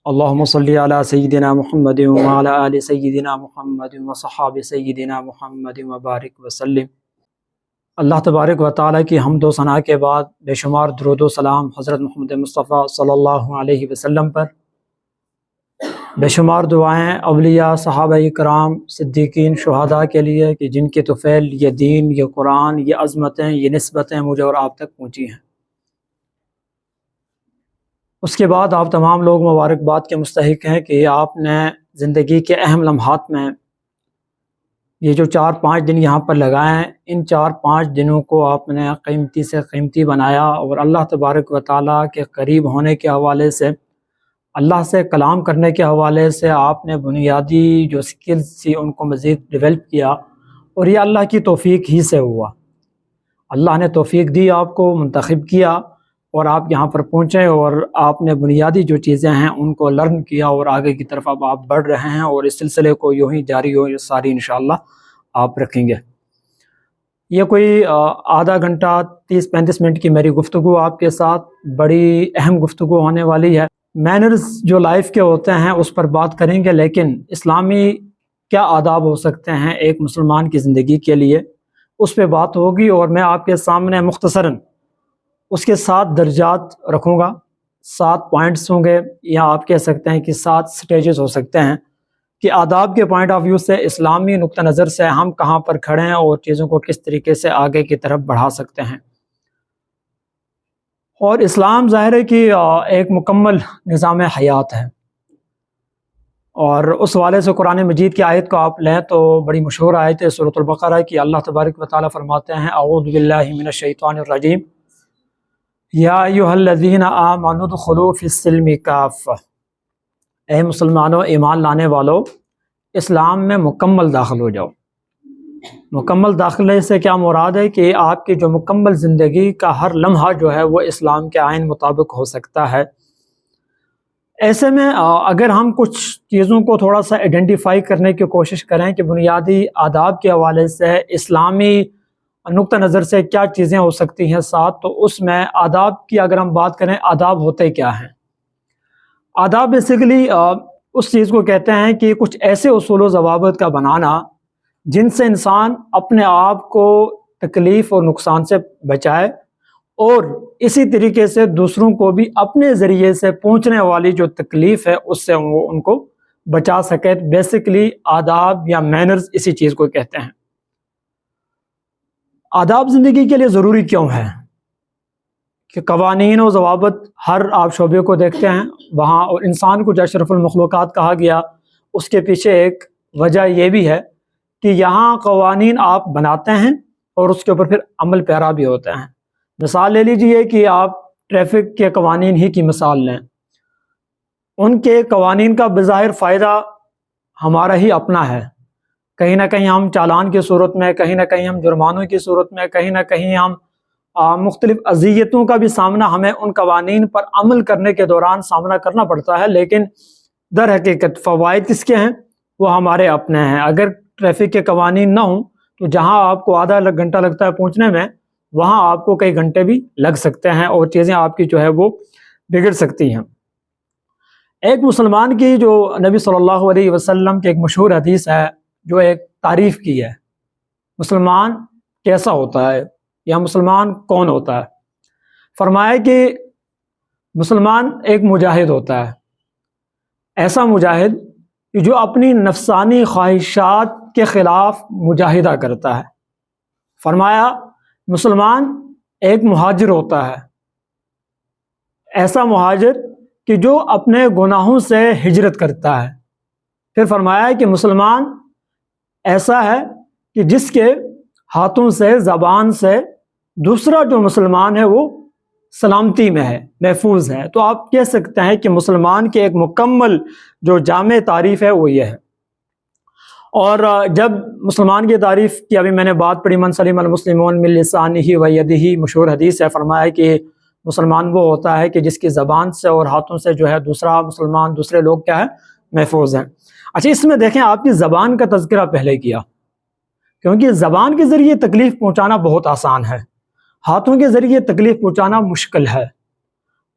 اللہم صلی علی سیدنا محمد وعلی آل سیدنا محمد وصحاب سیدنا محمد وبارک وسلم۔ اللہ تبارک و تعالیٰ کی حمد و ثنا کے بعد بے شمار درود و سلام حضرت محمد مصطفیٰ صلی اللہ علیہ وسلم پر، بے شمار دعائیں اولیاء، صحابہ کرام، صدیقین، شہداء کے لیے کہ جن کے طفیل یہ دین، یہ قرآن، یہ عظمتیں، یہ نسبتیں مجھے اور آپ تک پہنچی ہیں۔ اس کے بعد آپ تمام لوگ مبارکباد کے مستحق ہیں کہ آپ نے زندگی کے اہم لمحات میں یہ جو 4-5 دن یہاں پر لگائے ہیں، ان 4-5 دنوں کو آپ نے قیمتی سے قیمتی بنایا اور اللہ تبارک و تعالیٰ کے قریب ہونے کے حوالے سے، اللہ سے کلام کرنے کے حوالے سے آپ نے بنیادی جو سکلز تھی ان کو مزید ڈیولپ کیا، اور یہ اللہ کی توفیق ہی سے ہوا۔ اللہ نے توفیق دی، آپ کو منتخب کیا اور آپ یہاں پر پہنچے، اور آپ نے بنیادی جو چیزیں ہیں ان کو لرن کیا، اور آگے کی طرف اب آپ بڑھ رہے ہیں، اور اس سلسلے کو یوں ہی جاری ہو، یہ ساری انشاءاللہ آپ رکھیں گے۔ یہ کوئی آدھا گھنٹہ 30-35 منٹ کی میری گفتگو آپ کے ساتھ بڑی اہم گفتگو ہونے والی ہے۔ مینرز جو لائف کے ہوتے ہیں اس پر بات کریں گے، لیکن اسلامی کیا آداب ہو سکتے ہیں ایک مسلمان کی زندگی کے لیے، اس پہ بات ہوگی، اور میں آپ کے سامنے مختصراً اس کے 7 درجات رکھوں گا، 7 پوائنٹس ہوں گے، یا آپ کہہ سکتے ہیں کہ 7 سٹیجز ہو سکتے ہیں کہ آداب کے پوائنٹ آف ویو سے، اسلامی نقطہ نظر سے ہم کہاں پر کھڑے ہیں اور چیزوں کو کس طریقے سے آگے کی طرف بڑھا سکتے ہیں۔ اور اسلام ظاہر ہے کہ ایک مکمل نظام حیات ہے، اور اس والے سے قرآن مجید کی آیت کو آپ لیں تو بڑی مشہور آیت ہے سورۃ البقرہ کی، اللہ تبارک و تعالیٰ فرماتے ہیں اعوذ باللہ من الشیطان الرجیم یا ایھا الذین آمنوا ادخلوا فی السلم کافہ، اے مسلمانوں، ایمان لانے والو، اسلام میں مکمل داخل ہو جاؤ۔ مکمل داخلے سے کیا مراد ہے کہ آپ کی جو مکمل زندگی کا ہر لمحہ جو ہے وہ اسلام کے آئین مطابق ہو سکتا ہے۔ ایسے میں اگر ہم کچھ چیزوں کو تھوڑا سا آئیڈینٹیفائی کرنے کی کوشش کریں کہ بنیادی آداب کے حوالے سے اسلامی نقطہ نظر سے کیا چیزیں ہو سکتی ہیں ساتھ، تو اس میں آداب کی اگر ہم بات کریں، آداب ہوتے کیا ہیں؟ آداب بیسیکلی اس چیز کو کہتے ہیں کہ کچھ ایسے اصول و ضوابط کا بنانا جن سے انسان اپنے آپ کو تکلیف اور نقصان سے بچائے، اور اسی طریقے سے دوسروں کو بھی اپنے ذریعے سے پہنچنے والی جو تکلیف ہے اس سے وہ ان کو بچا سکے۔ بیسیکلی آداب یا مینرز اسی چیز کو کہتے ہیں۔ آداب زندگی کے لیے ضروری کیوں ہے؟ کہ قوانین و ضوابط ہر آپ شعبے کو دیکھتے ہیں وہاں، اور انسان کو جو اشرف المخلوقات کہا گیا اس کے پیچھے ایک وجہ یہ بھی ہے کہ یہاں قوانین آپ بناتے ہیں اور اس کے اوپر پھر عمل پیرا بھی ہوتے ہیں۔ مثال لے لیجئے کہ آپ ٹریفک کے قوانین ہی کی مثال لیں، ان کے قوانین کا بظاہر فائدہ ہمارا ہی اپنا ہے، کہیں نہ کہیں ہم چالان کی صورت میں، کہیں نہ کہیں ہم جرمانوں کی صورت میں، کہیں نہ کہیں ہم مختلف اذیتوں کا بھی سامنا ہمیں ان قوانین پر عمل کرنے کے دوران سامنا کرنا پڑتا ہے، لیکن در حقیقت فوائد کس کے ہیں؟ وہ ہمارے اپنے ہیں۔ اگر ٹریفک کے قوانین نہ ہوں تو جہاں آپ کو آدھا گھنٹہ لگتا ہے پہنچنے میں، وہاں آپ کو کئی گھنٹے بھی لگ سکتے ہیں، اور چیزیں آپ کی جو ہے وہ بگڑ سکتی ہیں۔ ایک مسلمان کی جو نبی صلی اللہ علیہ وسلم کی ایک مشہور حدیث ہے جو ایک تعریف کی ہے، مسلمان کیسا ہوتا ہے یا مسلمان کون ہوتا ہے؟ فرمایا کہ مسلمان ایک مجاہد ہوتا ہے، ایسا مجاہد کہ جو اپنی نفسانی خواہشات کے خلاف مجاہدہ کرتا ہے۔ فرمایا مسلمان ایک مہاجر ہوتا ہے، ایسا مہاجر کہ جو اپنے گناہوں سے ہجرت کرتا ہے۔ پھر فرمایا کہ مسلمان ایسا ہے کہ جس کے ہاتھوں سے، زبان سے دوسرا جو مسلمان ہے وہ سلامتی میں ہے، محفوظ ہے۔ تو آپ کہہ سکتے ہیں کہ مسلمان کی ایک مکمل جو جامع تعریف ہے وہ یہ ہے۔ اور جب مسلمان کی تعریف کی ابھی میں نے بات پڑھی، من سلم المسلمون من لسانہ و یدہ، مشہور حدیث ہے، فرمایا کہ مسلمان وہ ہوتا ہے کہ جس کی زبان سے اور ہاتھوں سے جو ہے دوسرا مسلمان، دوسرے لوگ کیا ہے؟ محفوظ ہیں۔ اچھا، اس میں دیکھیں آپ کی زبان کا تذکرہ پہلے کیا، کیونکہ زبان کے ذریعے تکلیف پہنچانا بہت آسان ہے، ہاتھوں کے ذریعے تکلیف پہنچانا مشکل ہے۔